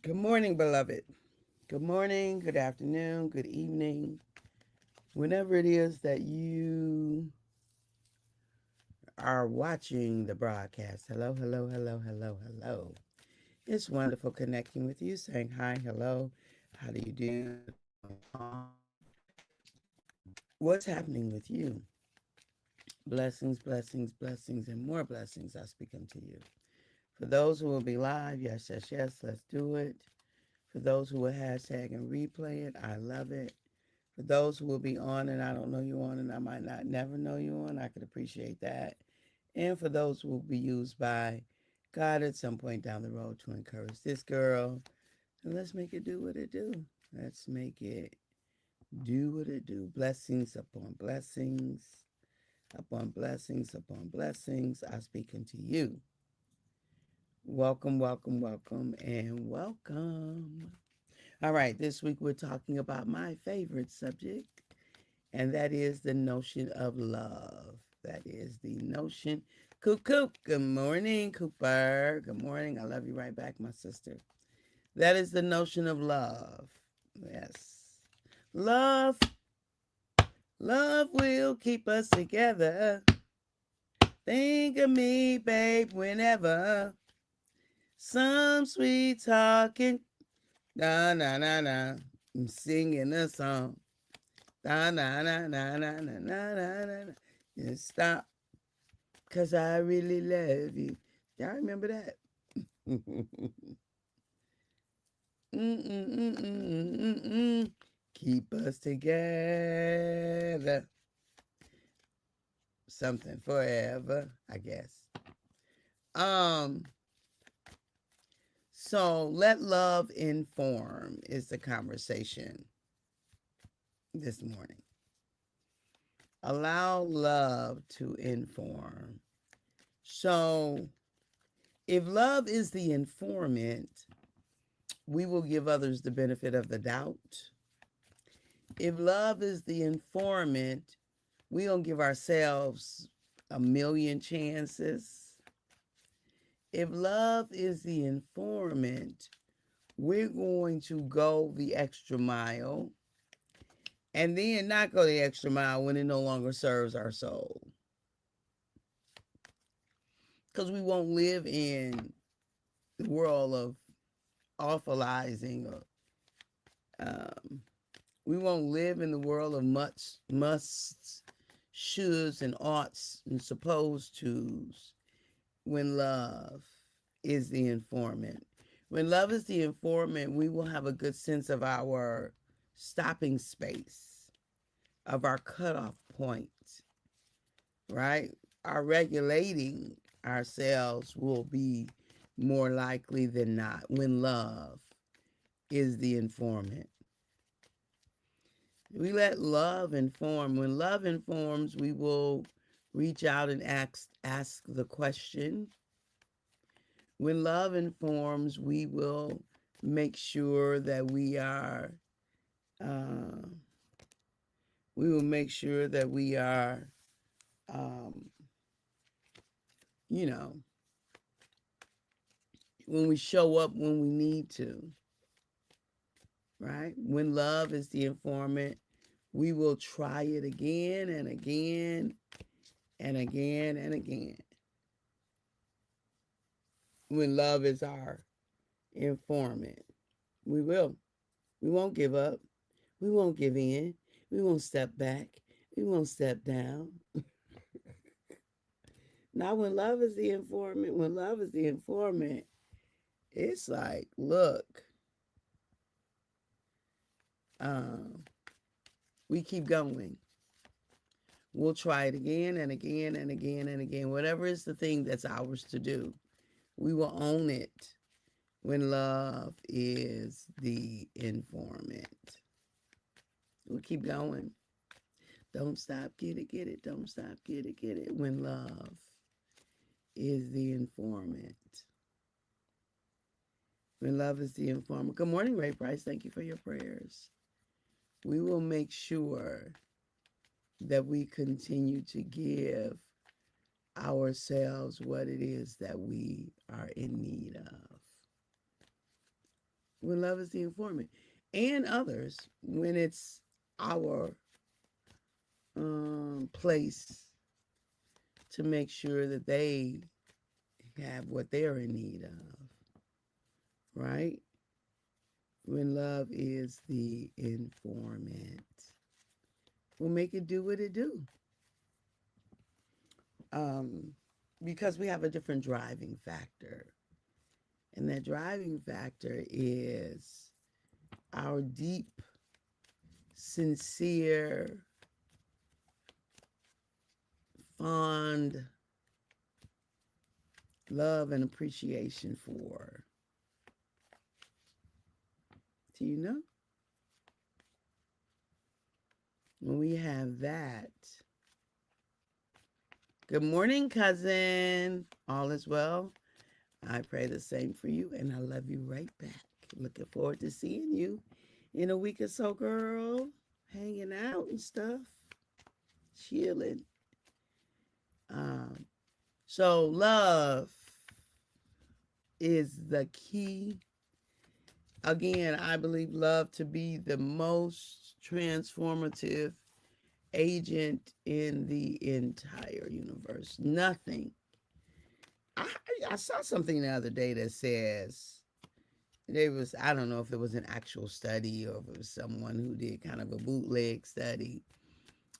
Good morning, beloved. Good morning, good afternoon, good evening. Whenever it is that you are watching the broadcast, hello, hello, hello, hello, hello. It's wonderful connecting with you, saying hi, hello, how do you do, what's going on, what's happening with you. Blessings, blessings, blessings, and more blessings I speak unto you. For those who will be live, yes, yes, yes, let's do it. For those who will hashtag and replay it, I love it. For those who will be on and I don't know you on and I might not never know you on, I could appreciate that. And for those who will be used by God at some point down the road to encourage this girl, and let's make it do what it do. Let's make it do what it do. Blessings upon blessings, upon blessings, upon blessings. I speak unto you. Welcome, welcome, welcome, and welcome. All right, this week we're talking about my favorite subject, and that is the notion of love. That is the notion. Coop, Coop. Good morning, Cooper. Good morning. I love you right back, my sister. That is the notion of love. Yes. Love, love will keep us together. Think of me, babe, whenever. Some sweet talking. Na, na, na, na. I'm singing a song. Na, na, na, na, na, na, na, na, na. Just stop. Cause I really love you. Y'all remember that? Mm-mm-mm-mm-mm-mm. Keep us together. Something forever, I guess. Um, so let love inform is the conversation this morning. Allow love to inform. So if love is the informant, we will give others the benefit of the doubt. If love is the informant, we don't give ourselves a million chances. If love is the informant, we're going to go the extra mile and then not go the extra mile when it no longer serves our soul. Because we won't live in the world of awfulizing or um, we won't live in the world of much musts, shoulds, and oughts and supposed tos when love is the informant. When love is the informant, we will have a good sense of our stopping space, of our cutoff point, right? Our regulating ourselves will be more likely than not when love is the informant. We let love inform. When love informs, we will reach out and ask the question. When love informs, we will make sure that uh, we will make sure that we are, um, you know, when we show up when we need to, right? When love is the informant, we will try it again and again and again and again. When love is our informant, we will. We won't give up. We won't give in. We won't step back. We won't step down. Now, when love is the informant, it's like, look, um, we keep going. We'll try it again and again and again and again. Whatever is the thing that's ours to do, we will own it when love is the informant. We'll keep going. Don't stop, get it, get it. Don't stop, get it. When love is the informant. When love is the informant. Good morning, Ray Price. Thank you for your prayers. We will make sure that we continue to give ourselves what it is that we are in need of. When love is the informant. And others, when it's our place to make sure that they have what they're in need of, right? When love is the informant, we'll make it do what it do. Um, because we have a different driving factor. And that driving factor is our deep, sincere, fond love and appreciation for. Do you know? When we have that, good morning, cousin. All is well. I pray the same for you, and I love you right back. Looking forward to seeing you in a week or so, girl. Hanging out and stuff, chilling. Um, so love is the key. Again, I believe love to be the most transformative agent in the entire universe. Nothing. I, I saw something the other day that says there was, I don't know if it was an actual study or if it was someone who did kind of a bootleg study,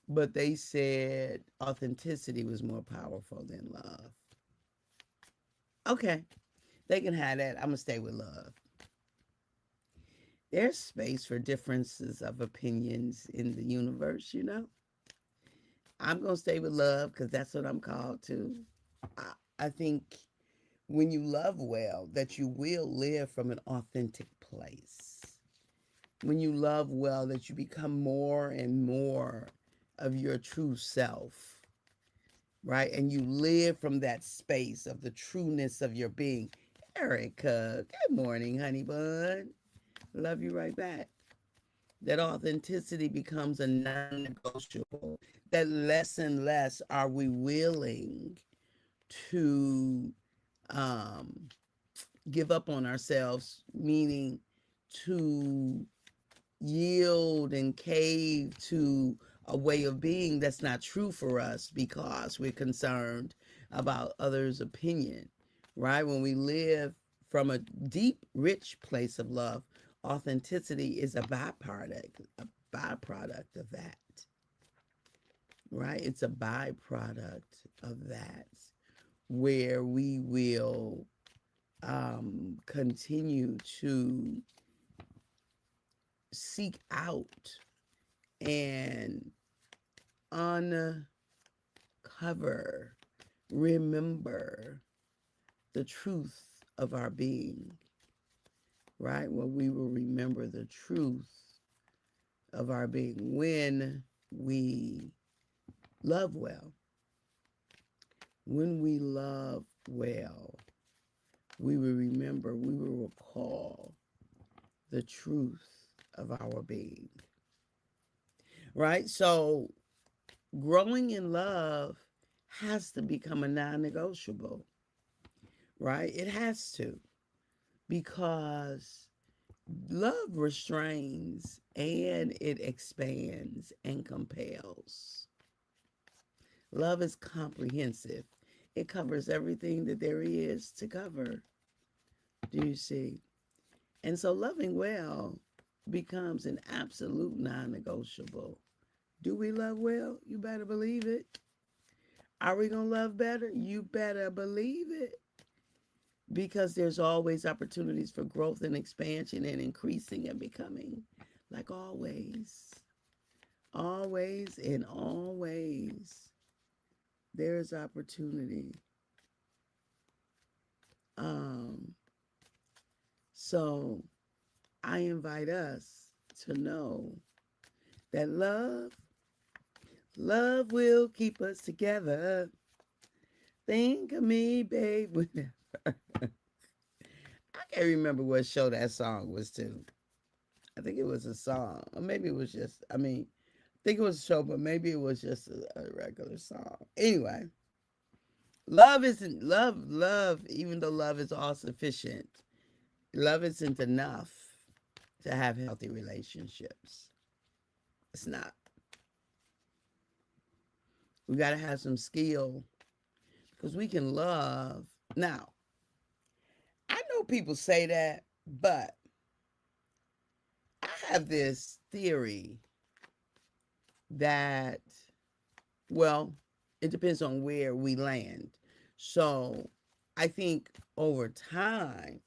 but they said authenticity was more powerful than love. Okay, they can have that. I'm going to stay with love. There's space for differences of opinions in the universe, you know? I'm going to stay with love because that's what I'm called to. I think when you love well, that you will live from an authentic place. When you love well, that you become more and more of your true self, right? And you live from that space of the trueness of your being. Erica, good morning, honey bun. Love you right back. That authenticity becomes a non negotiable. That less and less are we willing to um, give up on ourselves, meaning to yield and cave to a way of being that's not true for us because we're concerned about others' opinion, right? When we live from a deep, rich place of love, authenticity is a byproduct of that, right? It's a byproduct of that where we will continue to seek out and uncover, remember the truth of our being, right? Well, we will remember the truth of our being when we love well. When we love well, we will remember, we will recall the truth of our being, right? So growing in love has to become a non-negotiable, right? It has to, because love restrains and it expands and compels. Love is comprehensive. It covers everything that there is to cover. Do you see? And so loving well becomes an absolute non-negotiable. Do we love well? You better believe it. Are we going to love better? You better believe it. Because there's always opportunities for growth and expansion and increasing and becoming. Like always. Always and always. There's opportunity. So I invite us to know that love will keep us together. Think of me, babe, whenever. I can't remember what show that song was to. I think it was a song. Or maybe it was just, I think it was a show, but maybe it was just a regular song. Anyway, love, even though love is all sufficient, love isn't enough. to have healthy relationships. It's not. We got to have some skill because we can love. Now, I know people say that, but I have this theory that, well, it depends on where we land. So I think over time,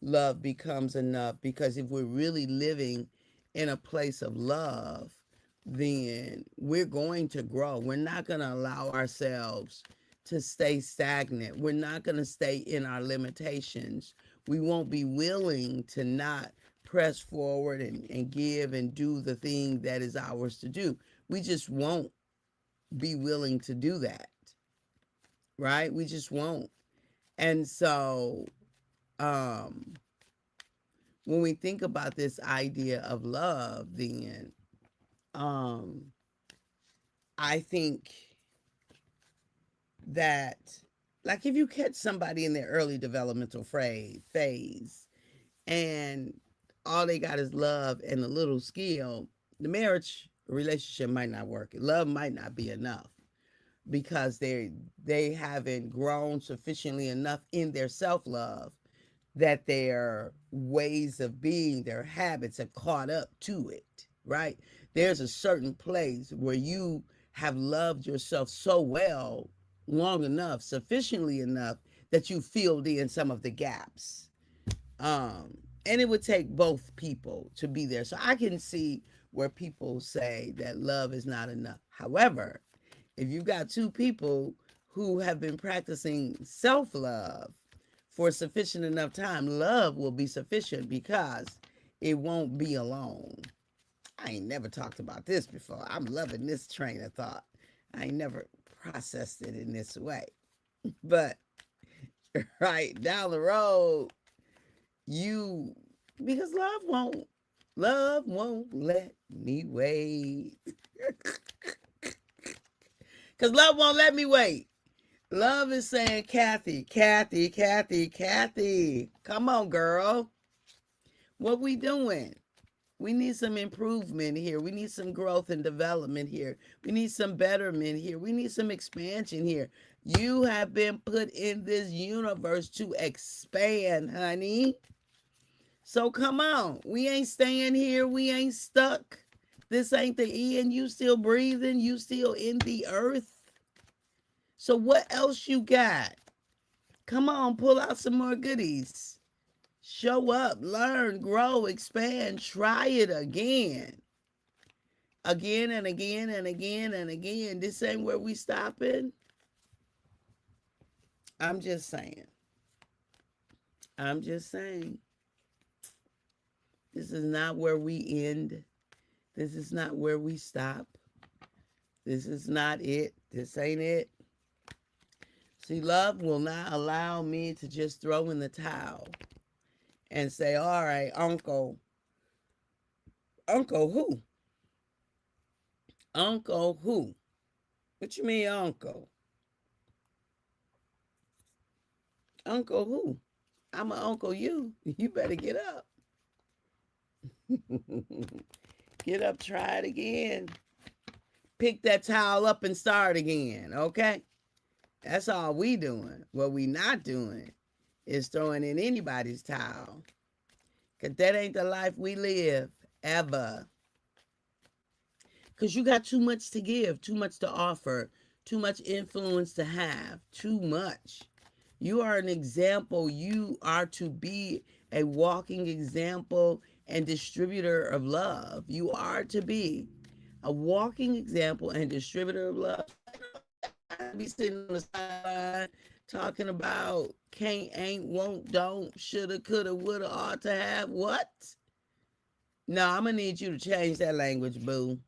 love becomes enough because if we're really living in a place of love, then we're going to grow. We're not going to allow ourselves to stay stagnant. We're not going to stay in our limitations. We won't be willing to not press forward and give and do the thing that is ours to do. We just won't be willing to do that, right? We just won't. And so, when we think about this idea of love, then I think that, like, if you catch somebody in their early developmental phase and all they got is love and a little skill, the marriage relationship might not work. Love might not be enough because they haven't grown sufficiently enough in their self-love that their ways of being, their habits have caught up to it, right? There's a certain place where you have loved yourself so well, long enough, sufficiently enough that you filled in some of the gaps. And it would take both people to be there. So I can see where people say that love is not enough. However, if you've got two people who have been practicing self-love for sufficient enough time, love will be sufficient because it won't be alone. I ain't never talked about this before. I'm loving this train of thought. I ain't never processed it in this way. But right down the road, because love won't let me wait. Because love won't let me wait. Love is saying, Kathy, come on, girl. What we doing? We need some improvement here. We need some growth and development here. We need some betterment here. We need some expansion here. You have been put in this universe to expand, honey. So come on. We ain't staying here. We ain't stuck. This ain't the end. You still breathing. You still in the earth. So what else you got? Come on, pull out some more goodies. Show up, learn, grow, expand, try it again. Again and again and again and again. This ain't where we stopping. I'm just saying. This is not where we end. This is not where we stop. This is not it. This ain't it. See, love will not allow me to just throw in the towel and say, all right, Uncle who? Uncle who? What you mean, Uncle? Uncle who? I'm an Uncle you. You better get up. Get up, try it again. Pick that towel up and start again, okay? That's all we doing. What we not doing is throwing in anybody's towel. Because that ain't the life we live, ever. Because you got too much to give, too much to offer, too much influence to have, too much. You are an example. You are to be a walking example and distributor of love. You are to be a walking example and distributor of love. I be sitting on the sideline talking about can't, ain't, won't, don't, shoulda, coulda, woulda, ought to have. What? No, I'm going to need you to change that language, boo.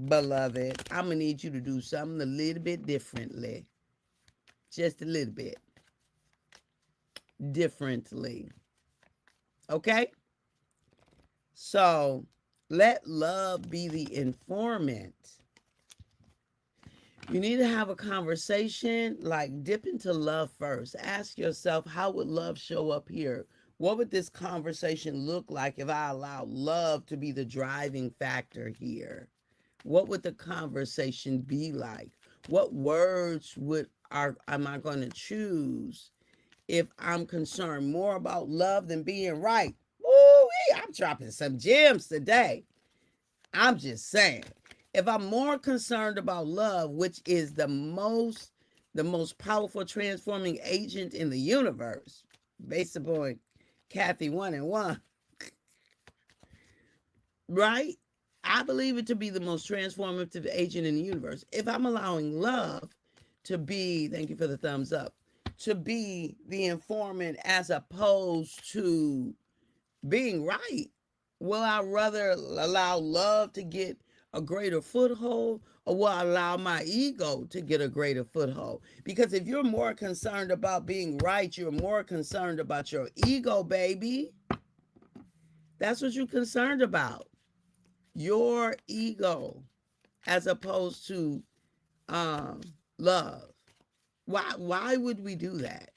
Beloved, I'm going to need you to do something a little bit differently. Just a little bit. Differently. Okay? So, let love be the informant. You need to have a conversation, like dip into love first. Ask yourself, how would love show up here What would this conversation look like if I allow love to be the driving factor here? What would the conversation be like? What words am I going to choose if I'm concerned more about love than being right? Woo, I'm dropping some gems today. I'm just saying. If I'm more concerned about love, which is the most powerful transforming agent in the universe, based upon Kathy 1 and 1, right? I believe it to be the most transformative agent in the universe. If I'm allowing love to be, thank you for the thumbs up, to be the informant as opposed to being right, will I rather allow love to get a greater foothold, or will I allow my ego to get a greater foothold? Because if you're more concerned about being right, you're more concerned about your ego, baby. That's what you're concerned about. Your ego as opposed to um, love. Why would we do that?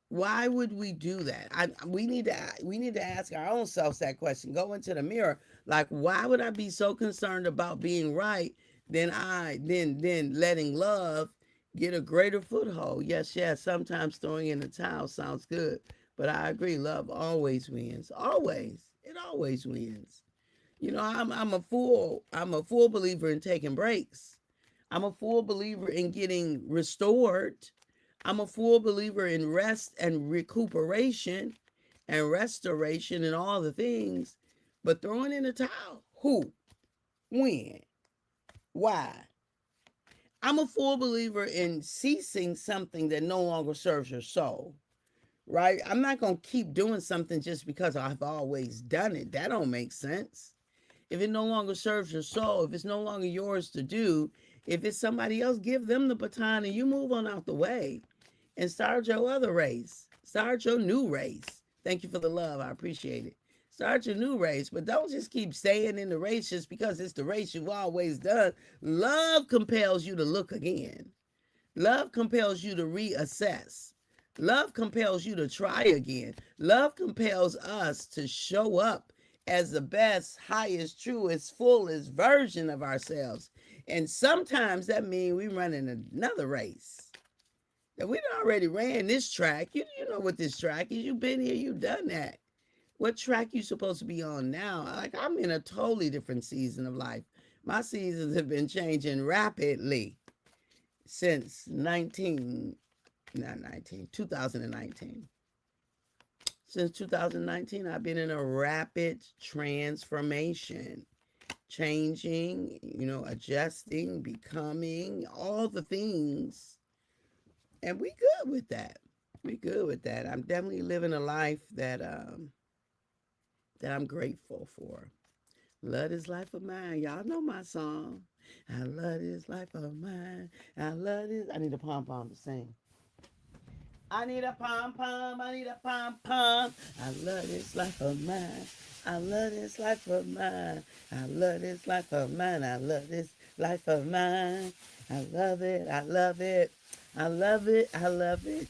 Why would we do that? We need to ask our own selves that question. Go into the mirror. Like, why would I be so concerned about being right than letting love get a greater foothold? Yes, yes. Sometimes throwing in the towel sounds good, but I agree. Love always wins. Always. It always wins. I'm a full believer in taking breaks. I'm a full believer in getting restored. I'm a full believer in rest and recuperation and restoration and all the things. But throwing in the towel, who? When? Why? I'm a full believer in ceasing something that no longer serves your soul. Right? I'm not going to keep doing something just because I've always done it. That don't make sense. If it no longer serves your soul, if it's no longer yours to do, if it's somebody else, give them the baton and you move on out the way and start your other race. Start your new race. Thank you for the love. I appreciate it. Start your new race, but don't just keep staying in the race just because it's the race you've always done. Love compels you to look again. Love compels you to reassess. Love compels you to try again. Love compels us to show up as the best, highest, truest, fullest version of ourselves. And sometimes that means we running another race. That we already ran this track. You know what this track is. You've been here, you've done that. What track you supposed to be on now? Like, I'm in a totally different season of life. My seasons have been changing rapidly since 2019. Since 2019, I've been in a rapid transformation, changing, adjusting, becoming, all the things. And we good with that. We good with that. I'm definitely living a life that I'm grateful for. Love this life of mine. Y'all know my song. I love this life of mine. I love this. I need a pom pom to sing. I need a pom pom. I need a pom pom. I love this life of mine. I love this life of mine. I love this life of mine. I love this life of mine. I love it. I love it. I love it. I love it.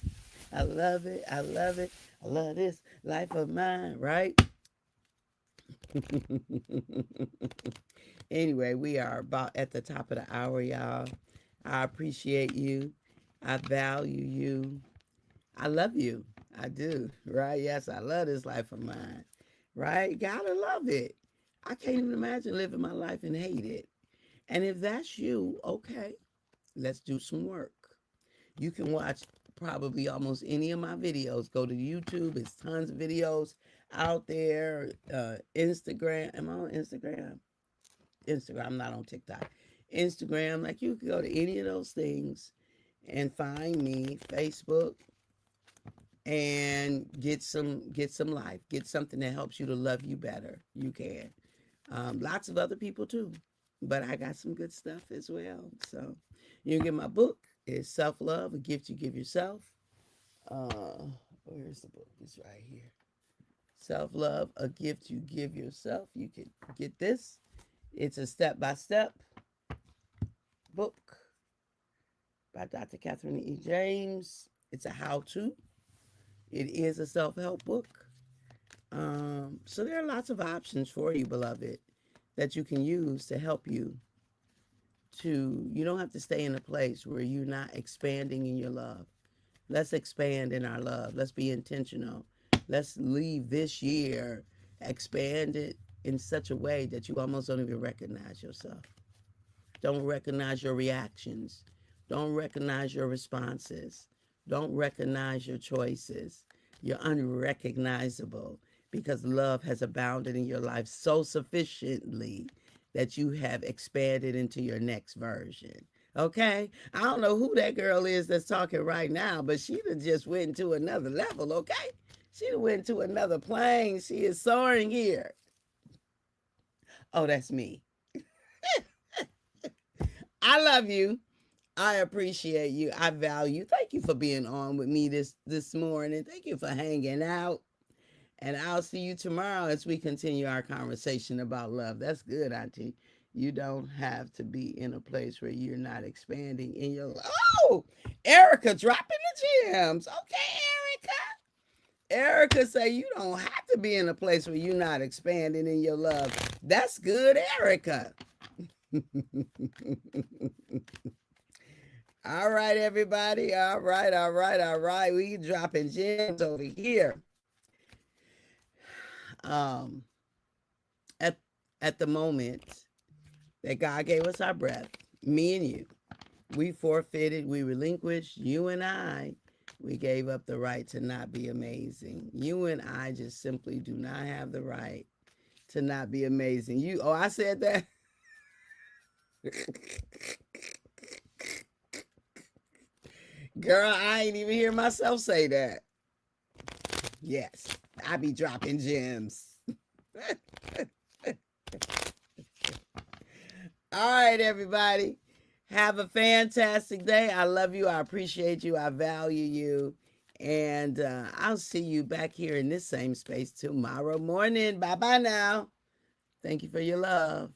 I love it. I love it. I love this life of mine, right? Anyway, we are about at the top of the hour, y'all. I appreciate you. I value you. I love you. I do, right? Yes, I love this life of mine, right? Gotta love it. I can't even imagine living my life and hate it. And if that's you, okay, let's do some work. You can watch probably almost any of my videos. Go to YouTube. It's tons of videos out there. Instagram. Am I on Instagram? Instagram. I'm not on TikTok. Instagram. Like, you can go to any of those things and find me. Facebook, and get some life. Get something that helps you to love you better. You can. Lots of other people too, but I got some good stuff as well. So you can get my book. It's Self Love, a Gift You Give Yourself. Where's the book? It's right here. Self Love, a Gift You Give Yourself. You can get this. It's a step-by-step book by Dr. Catherine E. James. It's a how-to. It is a self-help book. So there are lots of options for you, beloved, that you can use to help you you don't have to stay in a place where you're not expanding in your love. Let's expand in our love. Let's be intentional. Let's leave this year expanded in such a way that you almost don't even recognize yourself. Don't recognize your reactions. Don't recognize your responses. Don't recognize your choices. You're unrecognizable because love has abounded in your life so sufficiently that you have expanded into your next version. Okay? I don't know who that girl is that's talking right now, but she done just went into another level, okay? She done went to another plane. She is soaring here. Oh, that's me. I love you. I appreciate you. I value. Thank you for being on with me this morning. Thank you for hanging out. And I'll see you tomorrow as we continue our conversation about love. That's good, Auntie. You don't have to be in a place where you're not expanding in your love. Oh, Erica dropping the gems. Okay, Erica. Erica say you don't have to be in a place where you're not expanding in your love. That's good, Erica. All right, everybody. All right, all right, all right. We dropping gems over here. Um, at at the moment that God gave us our breath, me and you, we forfeited, we relinquished, you and I, we gave up the right to not be amazing. You and I just simply do not have the right to not be amazing. I said that. Girl, I ain't even hear myself say that. Yes, I be dropping gems. All right, everybody. Have a fantastic day. I love you. I appreciate you. I value you. And I'll see you back here in this same space tomorrow morning. Bye bye now. Thank you for your love.